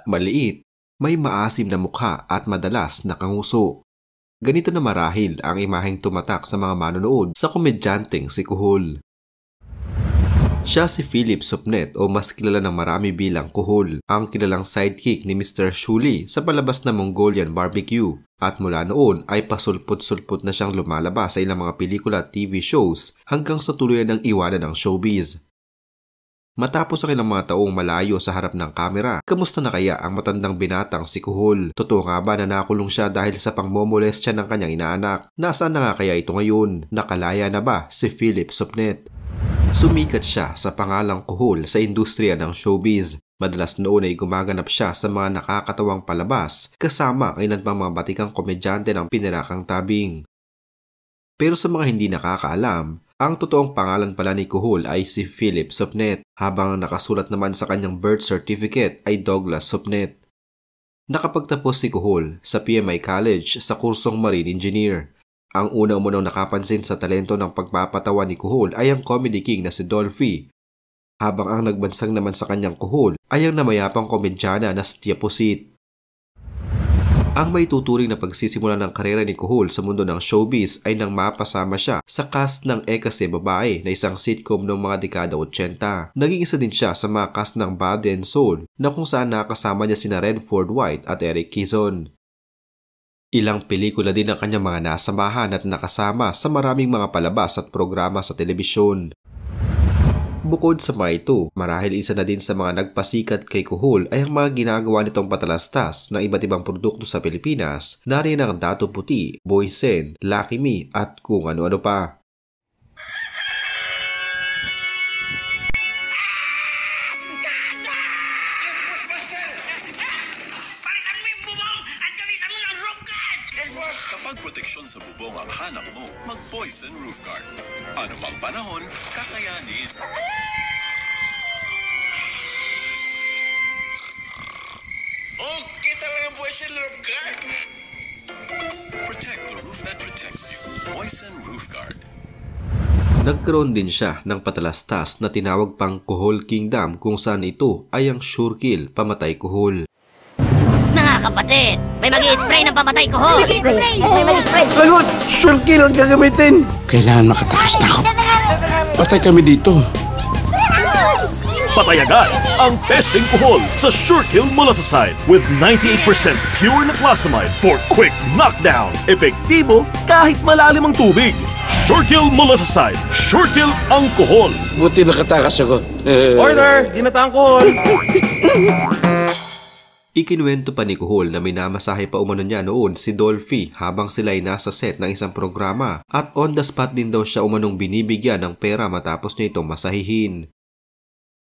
Maliit, may maasim na mukha at madalas nakanguso. Ganito na marahil ang imaheng tumatak sa mga manonood sa komedyanteng si Kuhol. Siya si Philip Supnet o mas kilala ng marami bilang Kuhol, ang kilalang sidekick ni Mr. Shuli sa palabas na Mongolian Barbecue. At mula noon ay pasulput-sulput na siyang lumalabas sa ilang mga pelikula at TV shows hanggang sa tuluyan ng iwanan ng showbiz. Matapos ang ilang mga taong malayo sa harap ng kamera, kamusta na kaya ang matandang binatang si Kuhol? Totoo nga ba na nakulong siya dahil sa pangmomolestya ng kanyang inaanak? Nasaan na nga kaya ito ngayon? Nakalaya na ba si Philip Supnet? Sumikat siya sa pangalang Kuhol sa industriya ng showbiz. Madalas noon ay gumaganap siya sa mga nakakatawang palabas kasama ang ilan pang mga batikang komedyante ng pinirakang tabing. Pero sa mga hindi nakakaalam, ang totoong pangalan pala ni Kuhol ay si Philip Supnet, habang nakasulat naman sa kanyang birth certificate ay Douglas Supnet. Nakapagtapos si Kuhol sa PMI College sa kursong Marine Engineer. Ang unang munang nakapansin sa talento ng pagpapatawa ni Kuhol ay ang comedy king na si Dolphy, habang ang nagbansang naman sa kanyang Kuhol ay ang namayapang komedyana na si Tia Pusit. Ang may tuturing na pagsisimula ng karera ni Kuhol sa mundo ng showbiz ay nang mapasama siya sa cast ng Ekase Babae na isang sitcom noong mga dekada 80. Naging isa din siya sa mga cast ng Body and Soul na kung saan nakasama niya sina Redford White at Eric Quezon. Ilang pelikula din ang kanyang mga nasamahan at nakasama sa maraming mga palabas at programa sa telebisyon. Bukod sa mga ito, marahil isa na din sa mga nagpasikat kay Kuhol ay ang mga ginagawa nitong patalastas ng iba't ibang produkto sa Pilipinas, nariyan ang Dato Puti, Boysen, Lucky Me at kung ano-ano pa. Kapag proteksyon sa bubong ang hanap mo, mag-Boysen Roof Guard. Ano mang panahon, kakayanin. Okay talaga ang Boysen Roof Guard. Protect the roof that protects you. Boysen Roof Guard. Nagkaroon din siya ng patalastas na tinawag pang Kuhol Kingdom kung saan ito ay ang sure kill, pamatay Kuhol. Kapatid, may mag-i-spray ng pamatay Kuhol. May mag-i-spray. Lagot! Sure kill ang gagamitin! Kailangan makatakas na ako. Patay kami dito. Patay agad ang testing Kuhol sa Sure Kill Molasaside with 98% pure na plasmide for quick knockdown. Epektibo kahit malalim ang tubig. Sure Kill Molasaside. Sure Kill ang Kuhol. Buti nakatakas ako. Order! Ginataang Kuhol! Ikinuwento pa ni Kuhol na minamasahe pa umano niya noon si Dolphy habang sila ay nasa set ng isang programa at on the spot din daw siya umanong binibigyan ng pera matapos niya itong masahihin.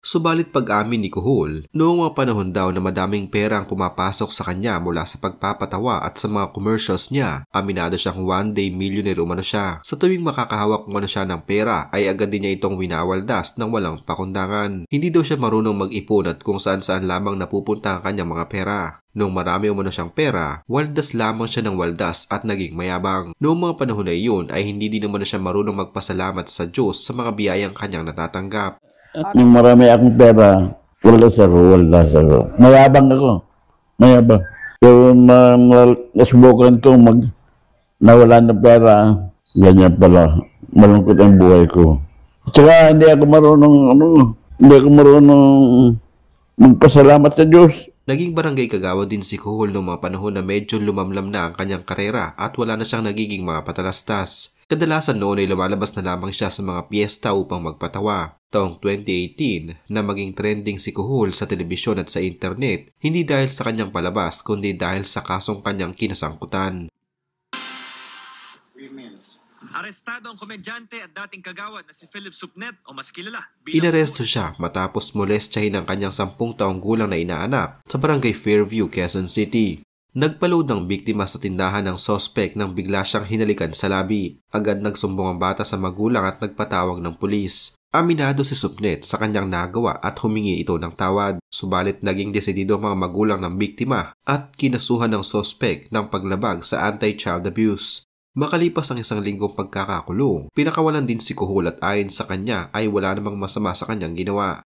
Subalit pag-amin ni Kuhol, noong mga panahon daw na madaming pera ang pumapasok sa kanya mula sa pagpapatawa at sa mga commercials niya, aminado siyang one day millionaire umano siya. Sa tuwing makakahawak umano siya ng pera ay agad din niya itong winawaldas ng walang pakundangan. Hindi daw siya marunong mag-ipon at kung saan-saan lamang napupunta ang kanyang mga pera. Noong marami umano siyang pera, waldas lamang siya ng waldas at naging mayabang. Noong mga panahon na iyon ay hindi din naman siya marunong magpasalamat sa Diyos sa mga biyayang kanyang natatanggap. Yung marami akong pera, waldas ako. Mayabang ako. Mayabang. So, nasubukan ko nawala ng pera, ganyan pala. Malungkot ang buhay ko. Tsaka hindi ako marunong magpasalamat sa Diyos. Naging barangay kagawad din si Kuhol noong mga panahon na medyo lumamlam na ang kanyang karera at wala na siyang nagiging mga patalastas. Kadalasan noon ay lumalabas na lamang siya sa mga piyesta upang magpatawa. Taong 2018 na maging trending si Kuhol sa telebisyon at sa internet, hindi dahil sa kanyang palabas kundi dahil sa kasong kanyang kinasangkutan. Arestado ang komedyante at dating kagawad na si Philip Supnet o mas kilala bilang... Inaresto siya matapos molestyahin ang kanyang 10 taong gulang na inaanak sa barangay Fairview, Quezon City. Nagpaload ng biktima sa tindahan ng sospek nang bigla siyang hinalikan sa labi. Agad nagsumbong ang bata sa magulang at nagpatawag ng pulis. Aminado si Supnet sa kanyang nagawa at humingi ito ng tawad. Subalit naging desidido ang mga magulang ng biktima at kinasuhan ng sospek ng paglabag sa anti-child abuse. Makalipas ang 1 linggong pagkakakulong, pinakawalan din si Kuhol at ayon sa kanya ay wala namang masama sa kanyang ginawa.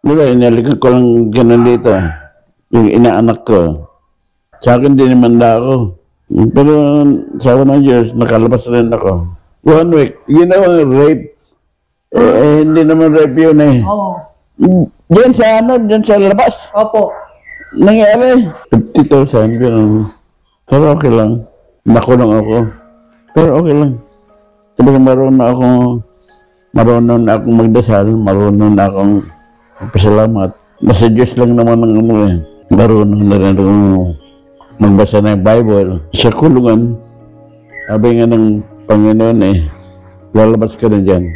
Diba, inalikan ko lang ganun dito. Yung inaanak ko. Sa akin din naman ako. Pero sa ako ng Diyos, nakalabas rin ako. 1 week. Ginawa rape. Hindi naman rape yun eh. Oo. Diyan sa diyan sa labas. Opo. Nangyari. 50,000. Pero okay lang. Nakulong ako. Pero okay lang. Sabi ko marunong na akong magdasal. Marunong na akong pasalamat. Nasa Diyos lang naman ang ano eh. Marunong na rin akong magbasa ng Bible. Sa kulungan, sabi nga ng Panginoon eh, lalabas ka na dyan.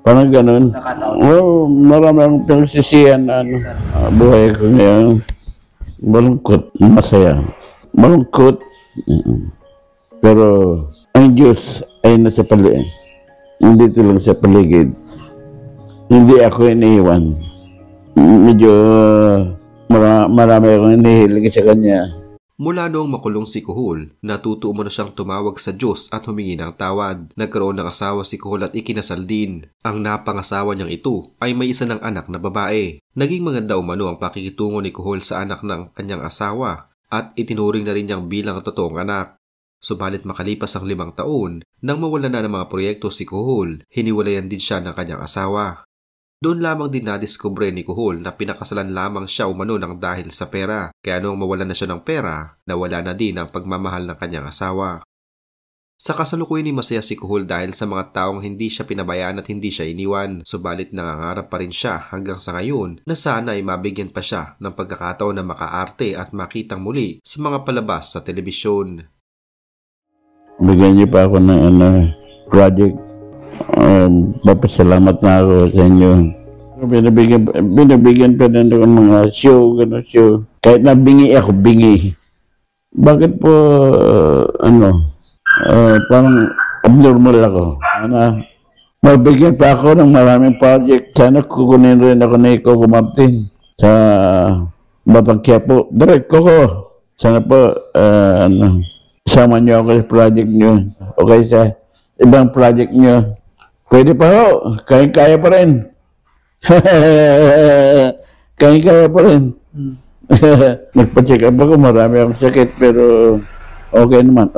Parang ganun. Oo, marami akong pinagsisiyan na buhay ko ngayon. Malungkot, masaya. Malungkot. Pero ang Diyos ay nasa paligid. Hindi ito lang sa paligid. Hindi ako iniiwan. Medyo marami akong inihilig sa Kanya. Mula noong makulong si Kuhol, natuto mo na siyang tumawag sa Diyos at humingi ng tawad. Nagkaroon ng asawa si Kuhol at ikinasal din. Ang napangasawa niyang ito ay may isa ng anak na babae. Naging maganda umano ang pakikitungo ni Kuhol sa anak ng kanyang asawa at itinuring na rin niyang bilang totoong anak. Subalit makalipas ang 5 taon, nang mawala na ng mga proyekto si Kuhol, hiniwalayan din siya ng kanyang asawa. Doon lamang din nadiskubre ni Kuhol na pinakasalan lamang siya umano ng dahil sa pera. Kaya noong mawalan na siya ng pera, nawala na din ang pagmamahal ng kanyang asawa. Sa kasalukuyan ni masaya si Kuhol dahil sa mga taong hindi siya pinabayaan at hindi siya iniwan. Subalit nangangarap pa rin siya hanggang sa ngayon na sana ay mabigyan pa siya ng pagkakataon na makaarte at makitang muli sa mga palabas sa telebisyon. Bigyan niyo pa ako ng project. Papasalamat na ako sa inyo. Binabigyan pa rin ako ng mga show, gano'n show. Kahit na bingi ako, bingi. Bakit po, parang abnormal ako. Mabigyan pa ako ng maraming project. Sana kukunin rin ako na Coco Martin sa Batang Quiapo. Direct ko. Sana po, sama niyo ako sa project niyo. Okay sa ibang project niyo. Pwede pa ho. Kaya pa rin. Kaya pa rin. Nagpa-check up ako. Marami akong sakit pero okay naman.